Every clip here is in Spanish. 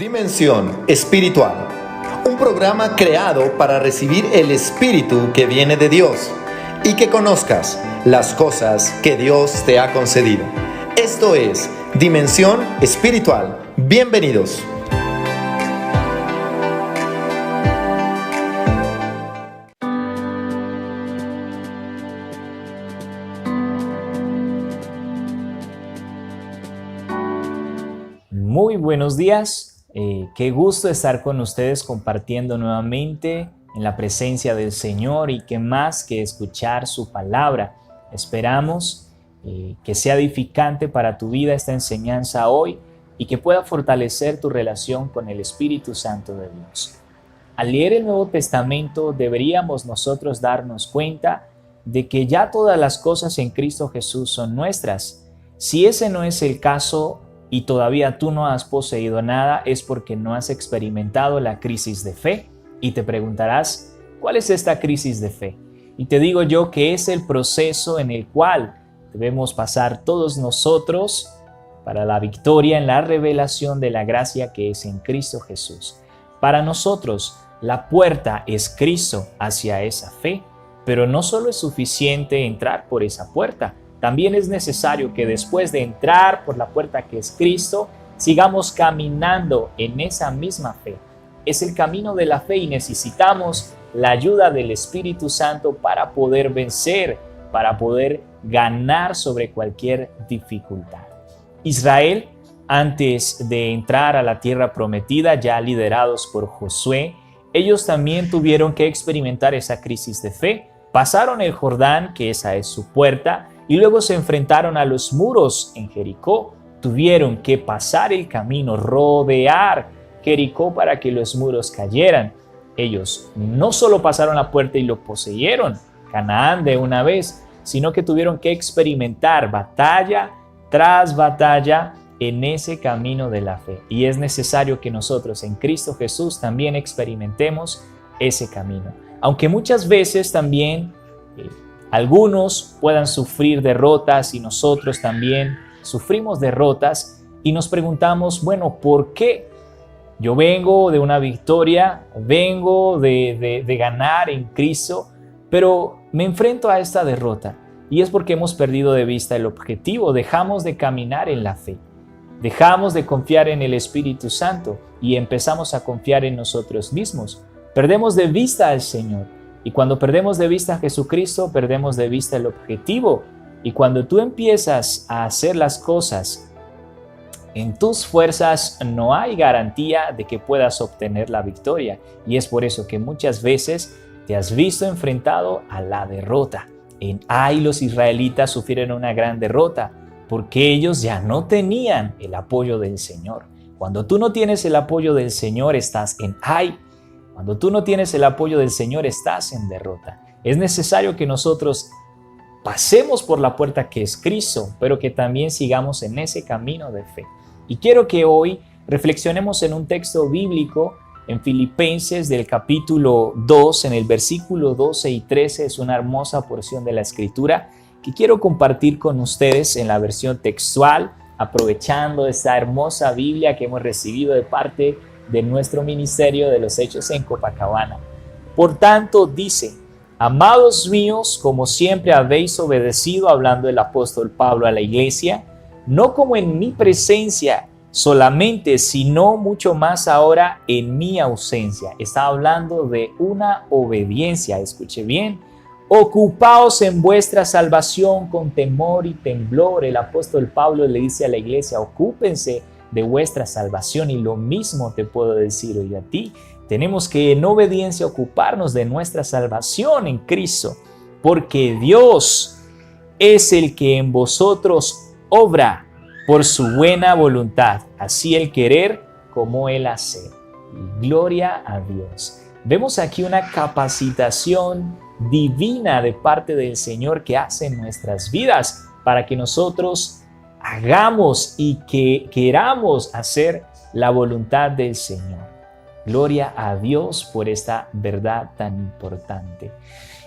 Dimensión Espiritual, un programa creado para recibir el Espíritu que viene de Dios y que conozcas las cosas que Dios te ha concedido. Esto es Dimensión Espiritual. Bienvenidos. Muy buenos días. Qué gusto estar con ustedes compartiendo nuevamente en la presencia del Señor y qué más que escuchar su palabra. Esperamos que sea edificante para tu vida esta enseñanza hoy y que pueda fortalecer tu relación con el Espíritu Santo de Dios. Al leer el Nuevo Testamento deberíamos nosotros darnos cuenta de que ya todas las cosas en Cristo Jesús son nuestras. Si ese no es el caso, y todavía tú no has poseído nada, es porque no has experimentado la crisis de fe. Y te preguntarás, ¿cuál es esta crisis de fe? Y te digo yo que es el proceso en el cual debemos pasar todos nosotros para la victoria en la revelación de la gracia que es en Cristo Jesús. Para nosotros, la puerta es Cristo hacia esa fe, pero no solo es suficiente entrar por esa puerta. También es necesario que después de entrar por la puerta que es Cristo, sigamos caminando en esa misma fe. Es el camino de la fe y necesitamos la ayuda del Espíritu Santo para poder vencer, para poder ganar sobre cualquier dificultad. Israel, antes de entrar a la tierra prometida, ya liderados por Josué, ellos también tuvieron que experimentar esa crisis de fe. Pasaron el Jordán, que esa es su puerta, y luego se enfrentaron a los muros en Jericó. Tuvieron que pasar el camino, rodear Jericó para que los muros cayeran. Ellos no solo pasaron la puerta y lo poseyeron, Canaán de una vez, sino que tuvieron que experimentar batalla tras batalla en ese camino de la fe. Y es necesario que nosotros en Cristo Jesús también experimentemos ese camino. Aunque muchas veces también algunos puedan sufrir derrotas y nosotros también sufrimos derrotas y nos preguntamos, bueno, ¿por qué? Yo vengo de una victoria, vengo de ganar en Cristo, pero me enfrento a esta derrota y es porque hemos perdido de vista el objetivo, dejamos de caminar en la fe, dejamos de confiar en el Espíritu Santo y empezamos a confiar en nosotros mismos. Perdemos de vista al Señor. Y cuando perdemos de vista a Jesucristo, perdemos de vista el objetivo. Y cuando tú empiezas a hacer las cosas en tus fuerzas, no hay garantía de que puedas obtener la victoria. Y es por eso que muchas veces te has visto enfrentado a la derrota. En Ai los israelitas sufrieron una gran derrota porque ellos ya no tenían el apoyo del Señor. Cuando tú no tienes el apoyo del Señor, estás en Ai. Cuando tú no tienes el apoyo del Señor, estás en derrota. Es necesario que nosotros pasemos por la puerta que es Cristo, pero que también sigamos en ese camino de fe. Y quiero que hoy reflexionemos en un texto bíblico en Filipenses del capítulo 2, en el versículo 12 y 13. Es una hermosa porción de la Escritura que quiero compartir con ustedes en la versión textual, aprovechando esta hermosa Biblia que hemos recibido de parte de nuestro ministerio de los Hechos en Copacabana. Por tanto, dice: amados míos, como siempre habéis obedecido, hablando el apóstol Pablo a la iglesia, no como en mi presencia solamente, sino mucho más ahora en mi ausencia. Está hablando de una obediencia, escuche bien. Ocupaos en vuestra salvación con temor y temblor. El apóstol Pablo le dice a la iglesia, ocúpense de vuestra salvación, y lo mismo te puedo decir hoy a ti. Tenemos que en obediencia ocuparnos de nuestra salvación en Cristo, porque Dios es el que en vosotros obra por su buena voluntad, así el querer como el hacer. Y gloria a Dios. Vemos aquí una capacitación divina de parte del Señor que hace en nuestras vidas para que nosotros hagamos y que queramos hacer la voluntad del Señor. Gloria a Dios por esta verdad tan importante.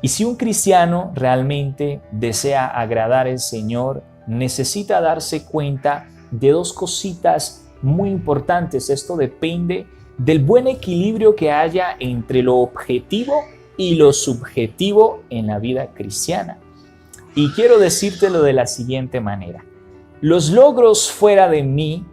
Y si un cristiano realmente desea agradar al Señor, necesita darse cuenta de dos cositas muy importantes. Esto depende del buen equilibrio que haya entre lo objetivo y lo subjetivo en la vida cristiana. Y quiero decírtelo de la siguiente manera. Los logros fuera de mí,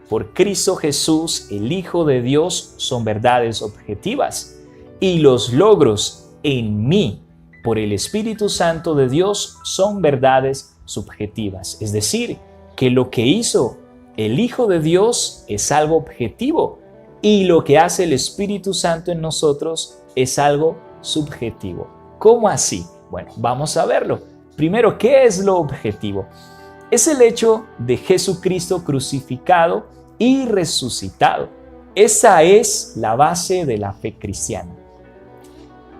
por Cristo Jesús, el Hijo de Dios, son verdades objetivas. Y los logros en mí, por el Espíritu Santo de Dios, son verdades subjetivas. Es decir, que lo que hizo el Hijo de Dios es algo objetivo y lo que hace el Espíritu Santo en nosotros es algo subjetivo. ¿Cómo así? Bueno, vamos a verlo. Primero, ¿qué es lo objetivo? Es el hecho de Jesucristo crucificado y resucitado. Esa es la base de la fe cristiana.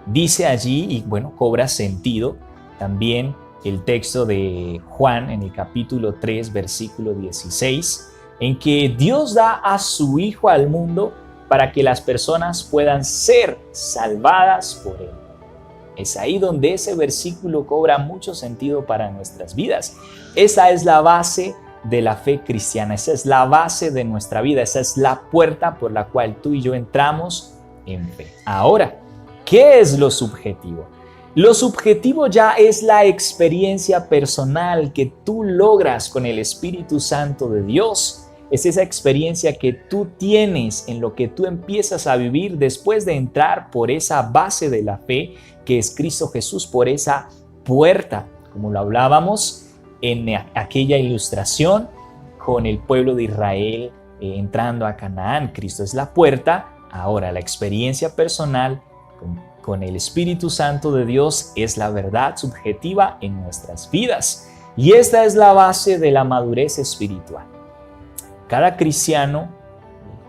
Dice allí, y bueno, cobra sentido también el texto de Juan en el capítulo 3, versículo 16, en que Dios da a su Hijo al mundo para que las personas puedan ser salvadas por Él. Es ahí donde ese versículo cobra mucho sentido para nuestras vidas. Esa es la base de la fe cristiana, esa es la base de nuestra vida, esa es la puerta por la cual tú y yo entramos en fe. Ahora, ¿qué es lo subjetivo? Lo subjetivo ya es la experiencia personal que tú logras con el Espíritu Santo de Dios. Es esa experiencia que tú tienes en lo que tú empiezas a vivir después de entrar por esa base de la fe que es Cristo Jesús, por esa puerta, como lo hablábamos en aquella ilustración con el pueblo de Israel entrando a Canaán. Cristo es la puerta. Ahora, la experiencia personal con el Espíritu Santo de Dios es la verdad subjetiva en nuestras vidas. Y esta es la base de la madurez espiritual. Cada cristiano,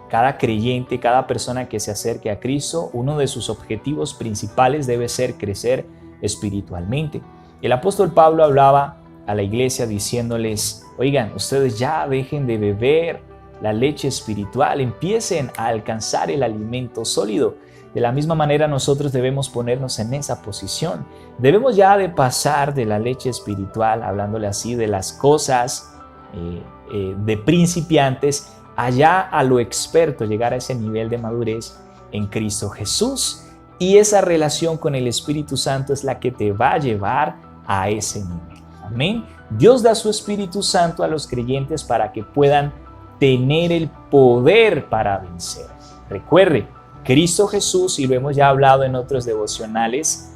cada creyente, cada persona que se acerque a Cristo, uno de sus objetivos principales debe ser crecer espiritualmente. El apóstol Pablo hablaba a la iglesia diciéndoles, oigan, ustedes ya dejen de beber la leche espiritual, empiecen a alcanzar el alimento sólido. De la misma manera nosotros debemos ponernos en esa posición. Debemos ya de pasar de la leche espiritual, hablándole así, de las cosas de principiantes, allá a lo experto, llegar a ese nivel de madurez en Cristo Jesús. Y esa relación con el Espíritu Santo es la que te va a llevar a ese nivel. Amén. Dios da su Espíritu Santo a los creyentes para que puedan tener el poder para vencer. Recuerde, Cristo Jesús, y lo hemos ya hablado en otros devocionales,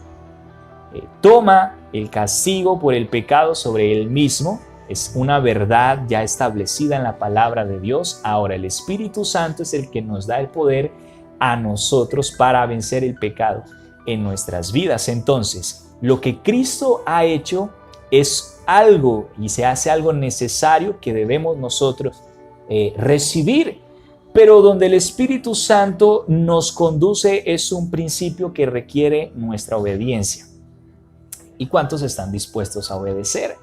toma el castigo por el pecado sobre Él mismo. Es una verdad ya establecida en la palabra de Dios. Ahora el Espíritu Santo es el que nos da el poder a nosotros para vencer el pecado en nuestras vidas. Entonces, lo que Cristo ha hecho es algo y se hace algo necesario que debemos nosotros recibir. Pero donde el Espíritu Santo nos conduce es un principio que requiere nuestra obediencia. ¿Y cuántos están dispuestos a obedecer?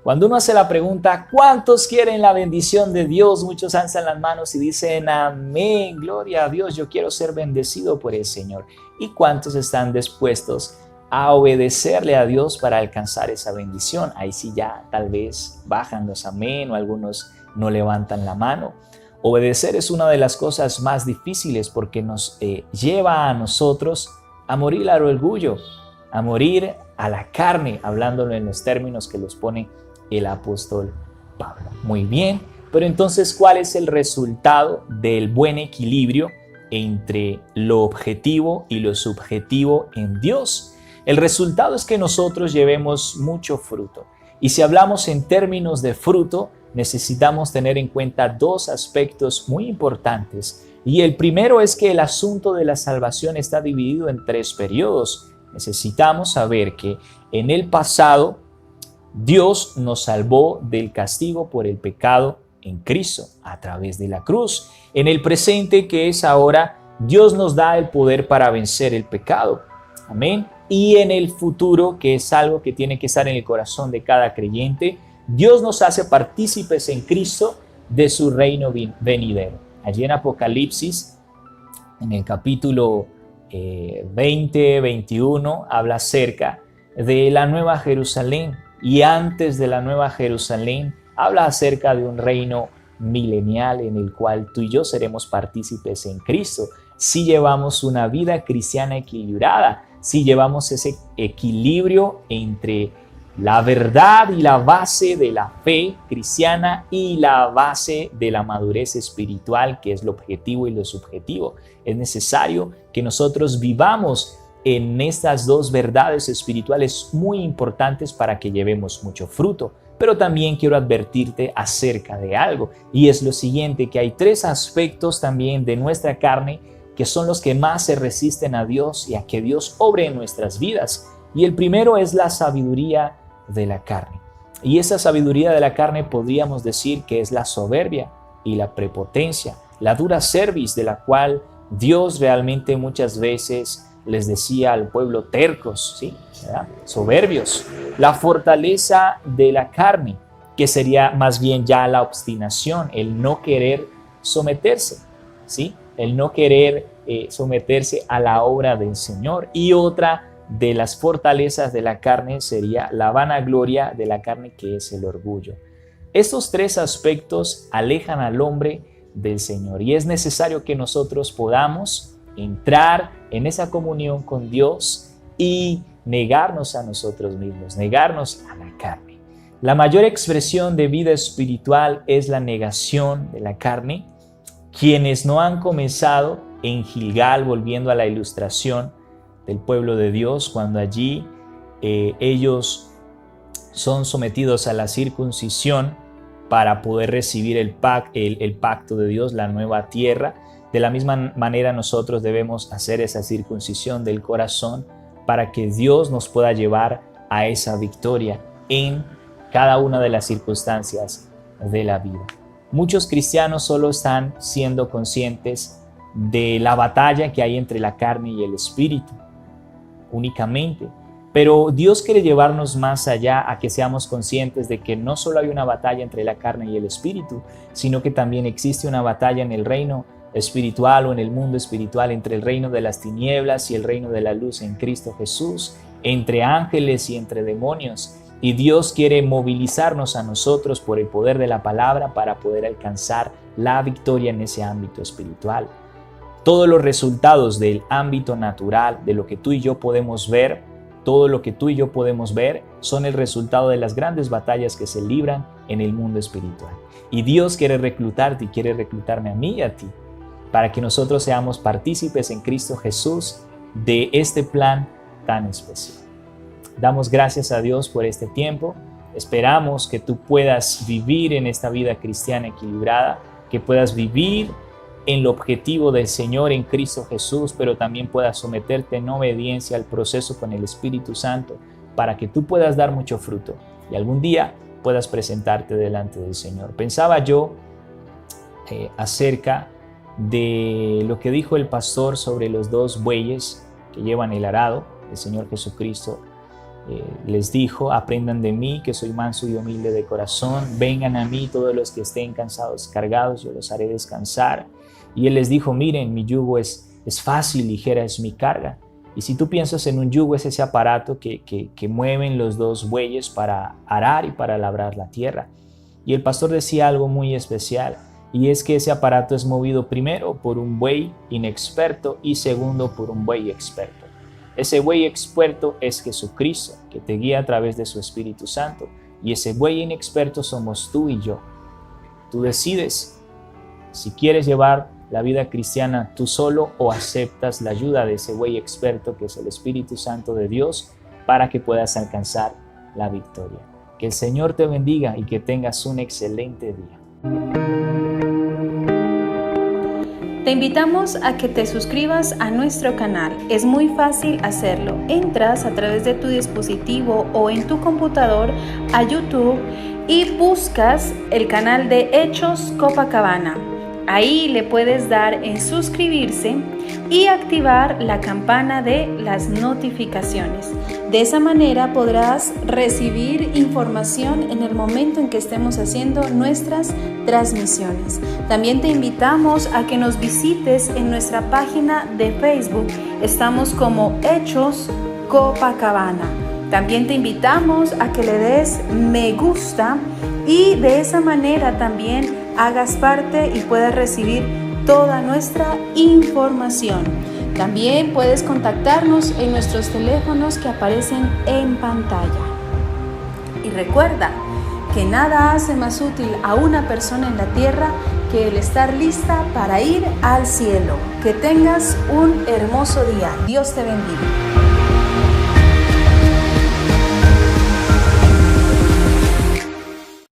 Cuando uno hace la pregunta, ¿cuántos quieren la bendición de Dios? Muchos alzan las manos y dicen, amén, gloria a Dios, yo quiero ser bendecido por el Señor. ¿Y cuántos están dispuestos a obedecerle a Dios para alcanzar esa bendición? Ahí sí ya tal vez bajan los amén o algunos no levantan la mano. Obedecer es una de las cosas más difíciles porque nos lleva a nosotros a morir al orgullo, a morir a la carne, hablándolo en los términos que los pone el apóstol Pablo. Muy bien, pero entonces, ¿cuál es el resultado del buen equilibrio entre lo objetivo y lo subjetivo en Dios? El resultado es que nosotros llevemos mucho fruto. Y si hablamos en términos de fruto, necesitamos tener en cuenta dos aspectos muy importantes. Y el primero es que el asunto de la salvación está dividido en 3 periodos. Necesitamos saber que en el pasado Dios nos salvó del castigo por el pecado en Cristo a través de la cruz. En el presente, que es ahora, Dios nos da el poder para vencer el pecado. Amén. Y en el futuro, que es algo que tiene que estar en el corazón de cada creyente, Dios nos hace partícipes en Cristo de su reino venidero. Allí en Apocalipsis, en el capítulo 20, 21, habla acerca de la Nueva Jerusalén. Y antes de la Nueva Jerusalén, habla acerca de un reino milenial en el cual tú y yo seremos partícipes en Cristo, si llevamos una vida cristiana equilibrada, si llevamos ese equilibrio entre la verdad y la base de la fe cristiana y la base de la madurez espiritual, que es lo objetivo y lo subjetivo. Es necesario que nosotros vivamos en estas dos verdades espirituales muy importantes para que llevemos mucho fruto. Pero también quiero advertirte acerca de algo, y es lo siguiente, que hay tres aspectos también de nuestra carne que son los que más se resisten a Dios y a que Dios obre en nuestras vidas. Y el primero es la sabiduría de la carne. Y esa sabiduría de la carne podríamos decir que es la soberbia y la prepotencia, la dura cerviz de la cual Dios realmente muchas veces les decía al pueblo tercos, ¿sí? ¿Verdad? Soberbios. La fortaleza de la carne, que sería más bien ya la obstinación, el no querer someterse, ¿sí? El no querer someterse a la obra del Señor. Y otra de las fortalezas de la carne sería la vanagloria de la carne, que es el orgullo. Estos tres aspectos alejan al hombre del Señor, y es necesario que nosotros podamos entrar en esa comunión con Dios y negarnos a nosotros mismos, negarnos a la carne. La mayor expresión de vida espiritual es la negación de la carne. Quienes no han comenzado en Gilgal, volviendo a la ilustración del pueblo de Dios, cuando allí ellos son sometidos a la circuncisión para poder recibir el pacto de Dios, la nueva tierra. De la misma manera nosotros debemos hacer esa circuncisión del corazón para que Dios nos pueda llevar a esa victoria en cada una de las circunstancias de la vida. Muchos cristianos solo están siendo conscientes de la batalla que hay entre la carne y el espíritu, únicamente. Pero Dios quiere llevarnos más allá, a que seamos conscientes de que no solo hay una batalla entre la carne y el espíritu, sino que también existe una batalla en el reino espiritual o en el mundo espiritual, entre el reino de las tinieblas y el reino de la luz en Cristo Jesús, entre ángeles y entre demonios. Y Dios quiere movilizarnos a nosotros por el poder de la palabra para poder alcanzar la victoria en ese ámbito espiritual. Todos los resultados del ámbito natural, de lo que tú y yo podemos ver, todo lo que tú y yo podemos ver, son el resultado de las grandes batallas que se libran en el mundo espiritual. Y Dios quiere reclutarte y quiere reclutarme a mí y a ti, para que nosotros seamos partícipes en Cristo Jesús de este plan tan especial. Damos gracias a Dios por este tiempo. Esperamos que tú puedas vivir en esta vida cristiana equilibrada, que puedas vivir en lo objetivo del Señor en Cristo Jesús, pero también puedas someterte en obediencia al proceso con el Espíritu Santo para que tú puedas dar mucho fruto y algún día puedas presentarte delante del Señor. Pensaba yo acerca de lo que dijo el pastor sobre los dos bueyes que llevan el arado. El Señor Jesucristo les dijo: aprendan de mí, que soy manso y humilde de corazón, vengan a mí todos los que estén cansados, cargados, yo los haré descansar. Y Él les dijo: miren, mi yugo es fácil, ligera es mi carga. Y si tú piensas en un yugo, es ese aparato que mueven los dos bueyes para arar y para labrar la tierra. Y el pastor decía algo muy especial, y es que ese aparato es movido primero por un buey inexperto y segundo por un buey experto. Ese buey experto es Jesucristo, que te guía a través de su Espíritu Santo, y ese buey inexperto somos tú y yo. Tú decides si quieres llevar la vida cristiana tú solo o aceptas la ayuda de ese buey experto, que es el Espíritu Santo de Dios, para que puedas alcanzar la victoria. Que el Señor te bendiga y que tengas un excelente día. Te invitamos a que te suscribas a nuestro canal. Es muy fácil hacerlo. Entras a través de tu dispositivo o en tu computador a YouTube y buscas el canal de Hechos Copacabana. Ahí le puedes dar en suscribirse y activar la campana de las notificaciones. De esa manera podrás recibir información en el momento en que estemos haciendo nuestras transmisiones. También te invitamos a que nos visites en nuestra página de Facebook. Estamos como Hechos Copacabana. También te invitamos a que le des me gusta y de esa manera también hagas parte y puedas recibir toda nuestra información. También puedes contactarnos en nuestros teléfonos que aparecen en pantalla. Y recuerda que nada hace más útil a una persona en la tierra que el estar lista para ir al cielo. Que tengas un hermoso día. Dios te bendiga.